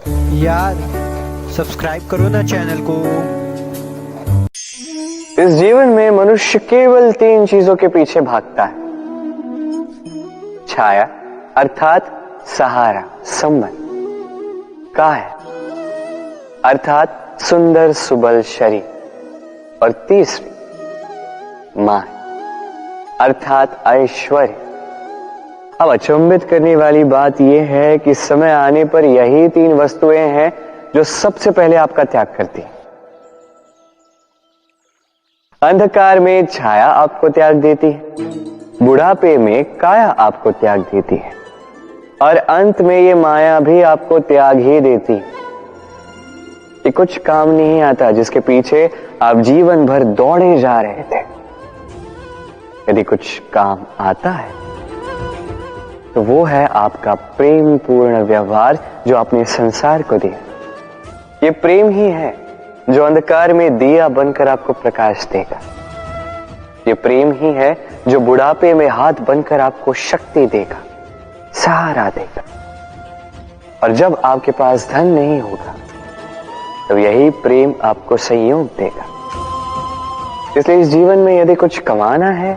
यार सब्सक्राइब करो ना चैनल को। इस जीवन में मनुष्य केवल 3 चीजों के पीछे भागता है। छाया अर्थात सहारा, संबंध, काया अर्थात सुंदर सुबल शरीर, और तीसरी मां अर्थात ऐश्वर्य। अब अचंभित करने वाली बात यह है कि समय आने पर यही 3 वस्तुएं हैं जो सबसे पहले आपका त्याग करती हैं। अंधकार में छाया आपको त्याग देती है, बुढ़ापे में काया आपको त्याग देती है, और अंत में ये माया भी आपको त्याग ही देती है। ये कुछ काम नहीं आता जिसके पीछे आप जीवन भर दौड़े जा रहे थे। यदि कुछ काम आता है तो वो है आपका प्रेम पूर्ण व्यवहार जो आपने संसार को दिया। ये प्रेम ही है जो अंधकार में दिया बनकर आपको प्रकाश देगा। ये प्रेम ही है जो बुढ़ापे में हाथ बनकर आपको शक्ति देगा, सहारा देगा। और जब आपके पास धन नहीं होगा तो यही प्रेम आपको संयोग देगा। इसलिए इस जीवन में यदि कुछ कमाना है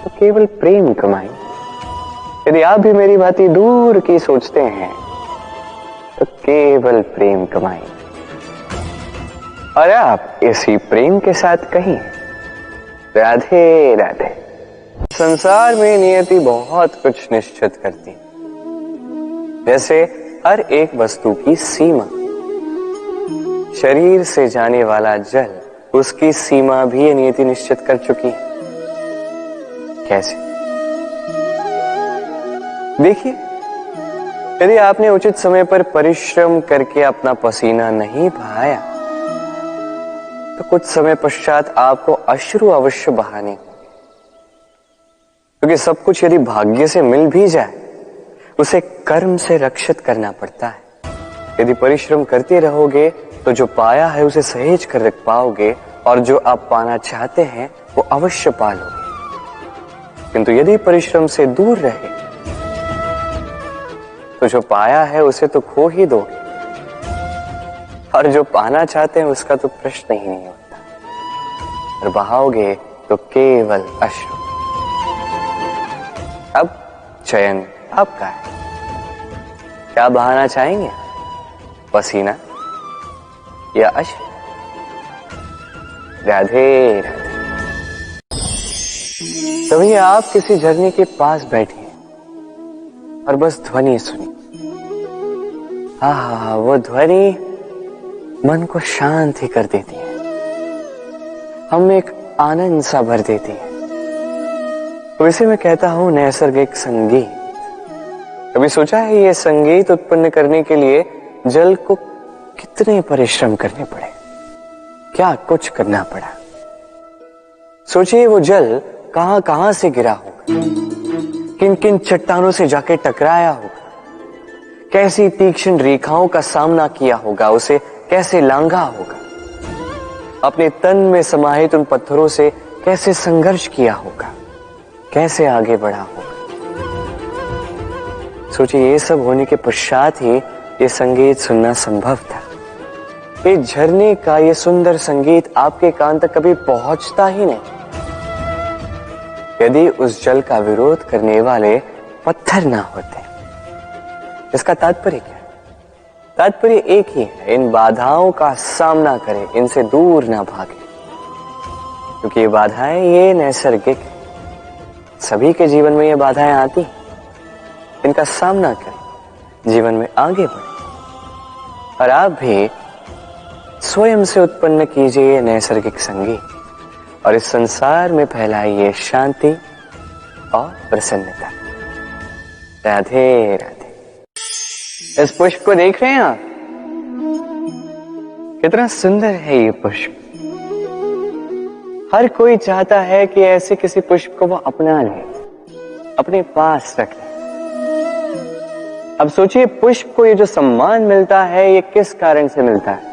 तो केवल प्रेम कमाएं। यदि आप भी मेरी बातें दूर की सोचते हैं तो केवल प्रेम कमाएं, और आप इसी प्रेम के साथ कहीं राधे राधे। संसार में नियति बहुत कुछ निश्चित करती है, जैसे हर एक वस्तु की सीमा। शरीर से जाने वाला जल, उसकी सीमा भी ये नियति निश्चित कर चुकी है। कैसे? देखिए, यदि आपने उचित समय पर परिश्रम करके अपना पसीना नहीं बहाया तो कुछ समय पश्चात आपको अश्रु अवश्य बहाने होंगे, क्योंकि सब कुछ यदि भाग्य से मिल भी जाए उसे कर्म से रक्षित करना पड़ता है। यदि परिश्रम करते रहोगे तो जो पाया है उसे सहेज कर रख पाओगे, और जो आप पाना चाहते हैं वो अवश्य पालोगे। किंतु यदि परिश्रम से दूर रहे तो जो पाया है उसे तो खो ही दोगे, और जो पाना चाहते हैं उसका तो प्रश्न ही नहीं होता, और बहाओगे तो केवल अश्रु। अब चयन आपका है, क्या बहाना चाहेंगे? पसीना या अश्रु? राधे राधे। तभी आप किसी झरने के पास बैठे और बस ध्वनि सुनी। हाँ, वो ध्वनि मन को शांत ही कर देती है, हम एक आनंद सा भर देती है। तो इसे मैं कहता हूं नैसर्गिक संगीत। कभी सोचा है ये संगीत उत्पन्न करने के लिए जल को कितने परिश्रम करने पड़े, क्या कुछ करना पड़ा? सोचिए वो जल कहां कहां से गिरा होगा, किन किन चट्टानों से जाके टकराया होगा, कैसी तीक्ष्ण रेखाओं का सामना किया होगा, उसे कैसे लांघा होगा, अपने तन में समाहित उन पत्थरों से कैसे संघर्ष किया होगा, कैसे आगे बढ़ा होगा। सोचिए ये सब होने के पश्चात ही ये संगीत सुनना संभव था। इस झरने का ये सुंदर संगीत आपके कान तक कभी पहुंचता ही नहीं यदि उस जल का विरोध करने वाले पत्थर ना होते। इसका तात्पर्य क्या है? तात्पर्य एक ही है, इन बाधाओं का सामना करें, इनसे दूर ना भागे, क्योंकि ये बाधाएं ये नैसर्गिक है। सभी के जीवन में ये बाधाएं आती हैं, इनका सामना करें, जीवन में आगे बढ़े। और आप भी स्वयं से उत्पन्न कीजिए नैसर्गिक संगीत, और इस संसार में फैलाइए शांति और प्रसन्नता। राधे राधे। इस पुष्प को देख रहे हैं आप? कितना सुंदर है ये पुष्प। हर कोई चाहता है कि ऐसे किसी पुष्प को वो अपना ले, अपने पास रख ले। अब सोचिए पुष्प को ये जो सम्मान मिलता है ये किस कारण से मिलता है?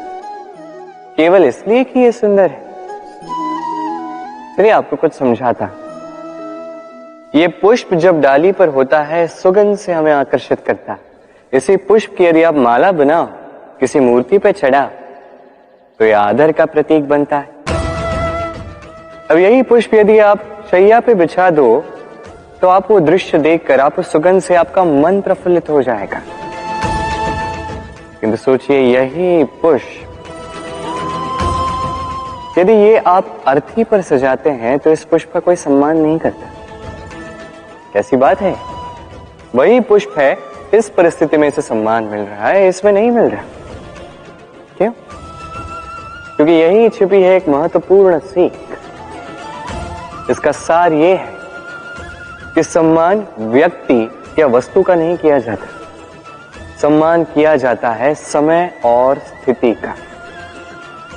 केवल इसलिए कि ये सुंदर है? चलिए आपको कुछ समझाता। ये पुष्प जब डाली पर होता है सुगंध से हमें आकर्षित करता है, इसी पुष्प की यदि आप माला बनाओ, किसी मूर्ति पे चढ़ा, तो यह आदर का प्रतीक बनता है। अब यही पुष्प यदि आप शैया पे बिछा दो, तो आप वो दृश्य देखकर, आप उस सुगंध से आपका मन प्रफुल्लित हो जाएगा। किंतु सोचिए, यही पुष्प यदि ये आप अर्थी पर सजाते हैं, तो इस पुष्प का कोई सम्मान नहीं करता। कैसी बात है? वही पुष्प है, इस परिस्थिति में इसे सम्मान मिल रहा है, इसमें नहीं मिल रहा। क्यों? क्योंकि यही छिपी है एक महत्वपूर्ण सीख। इसका सार ये है कि सम्मान व्यक्ति या वस्तु का नहीं किया जाता, सम्मान किया जाता है समय और स्थिति का।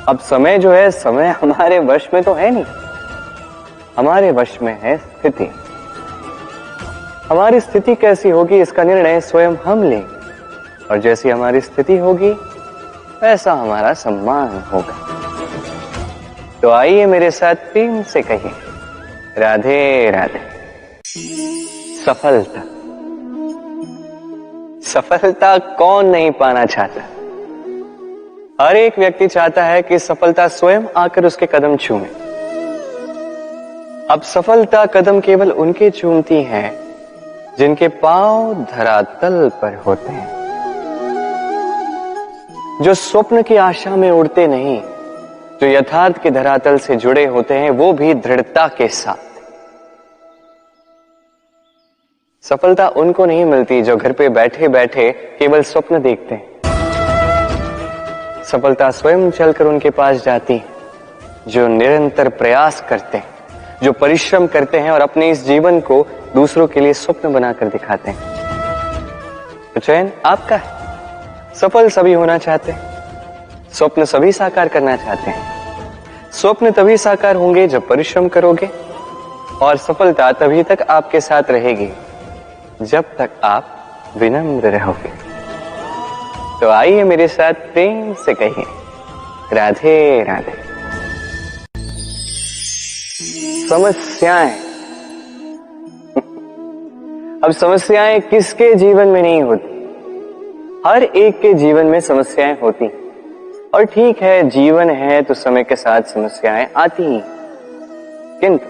अब समय जो है, समय हमारे वश में तो है नहीं, हमारे वश में है स्थिति। हमारी स्थिति कैसी होगी, इसका निर्णय स्वयं हम लेंगे, और जैसी हमारी स्थिति होगी वैसा हमारा सम्मान होगा। तो आइए मेरे साथ प्रेम से कहिए, राधे राधे। सफलता, सफलता कौन नहीं पाना चाहता? हर एक व्यक्ति चाहता है कि सफलता स्वयं आकर उसके कदम चूमे। अब सफलता कदम केवल उनके चूमती है जिनके पांव धरातल पर होते हैं, जो स्वप्न की आशा में उड़ते नहीं, जो यथार्थ के धरातल से जुड़े होते हैं, वो भी दृढ़ता के साथ। सफलता उनको नहीं मिलती जो घर पे बैठे बैठे केवल स्वप्न देखते हैं। सफलता स्वयं चलकर उनके पास जाती है, जो निरंतर प्रयास करते हैं, जो परिश्रम करते हैं और अपने इस जीवन को दूसरों के लिए स्वप्न बनाकर दिखाते हैं। तो चयन आपका है। सफल सभी होना चाहते हैं, स्वप्न सभी साकार करना चाहते हैं। स्वप्न तभी साकार होंगे जब परिश्रम करोगे, और सफलता तभी तक आपके साथ रहेगी जब तक आप विनम्र रहोगे। तो आइए मेरे साथ प्रेम से कहिए, राधे राधे। समस्याएं, अब समस्याएं किसके जीवन में नहीं होती? हर एक के जीवन में समस्याएं होती, और ठीक है, जीवन है तो समय के साथ समस्याएं आती ही। किंतु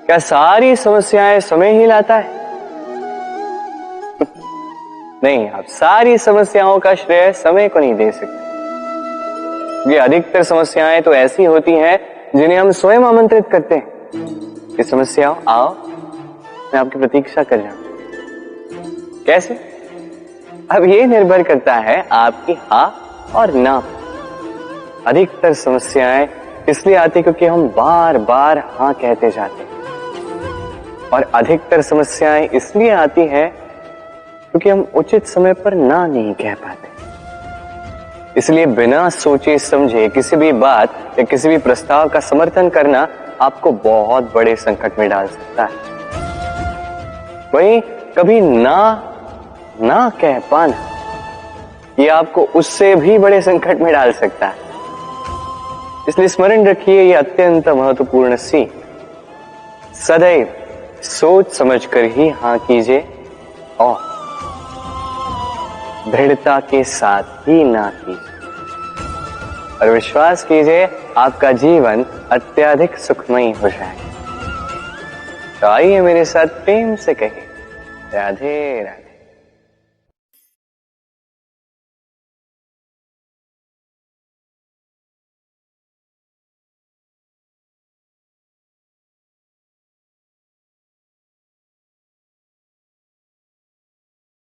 क्या सारी समस्याएं समय ही लाता है? नहीं, आप सारी समस्याओं का श्रेय समय को नहीं दे सकते। ये अधिकतर समस्याएं तो ऐसी होती हैं जिन्हें हम स्वयं आमंत्रित करते हैं कि समस्याओं आओ, मैं आपकी प्रतीक्षा कर रहा हूं। कैसे? अब ये निर्भर करता है आपकी हाँ और ना। अधिकतर समस्याएं इसलिए आती क्योंकि हम बार बार हाँ कहते जाते हैं, और अधिकतर समस्याएं इसलिए आती हैं क्योंकि हम उचित समय पर ना नहीं कह पाते। इसलिए बिना सोचे समझे किसी भी बात या किसी भी प्रस्ताव का समर्थन करना आपको बहुत बड़े संकट में डाल सकता है। वहीं कभी ना कह पाना, ये आपको उससे भी बड़े संकट में डाल सकता है। इसलिए स्मरण रखिए, ये अत्यंत महत्वपूर्ण सीख। सदैव सोच समझकर ही हाँ कीजिए, और दृढ़ता के साथ ही ना कीजिए, और विश्वास कीजिए आपका जीवन अत्यधिक सुखमयी हो जाएगा। तो आइए मेरे साथ प्रेम से कहिए, राधे राधे।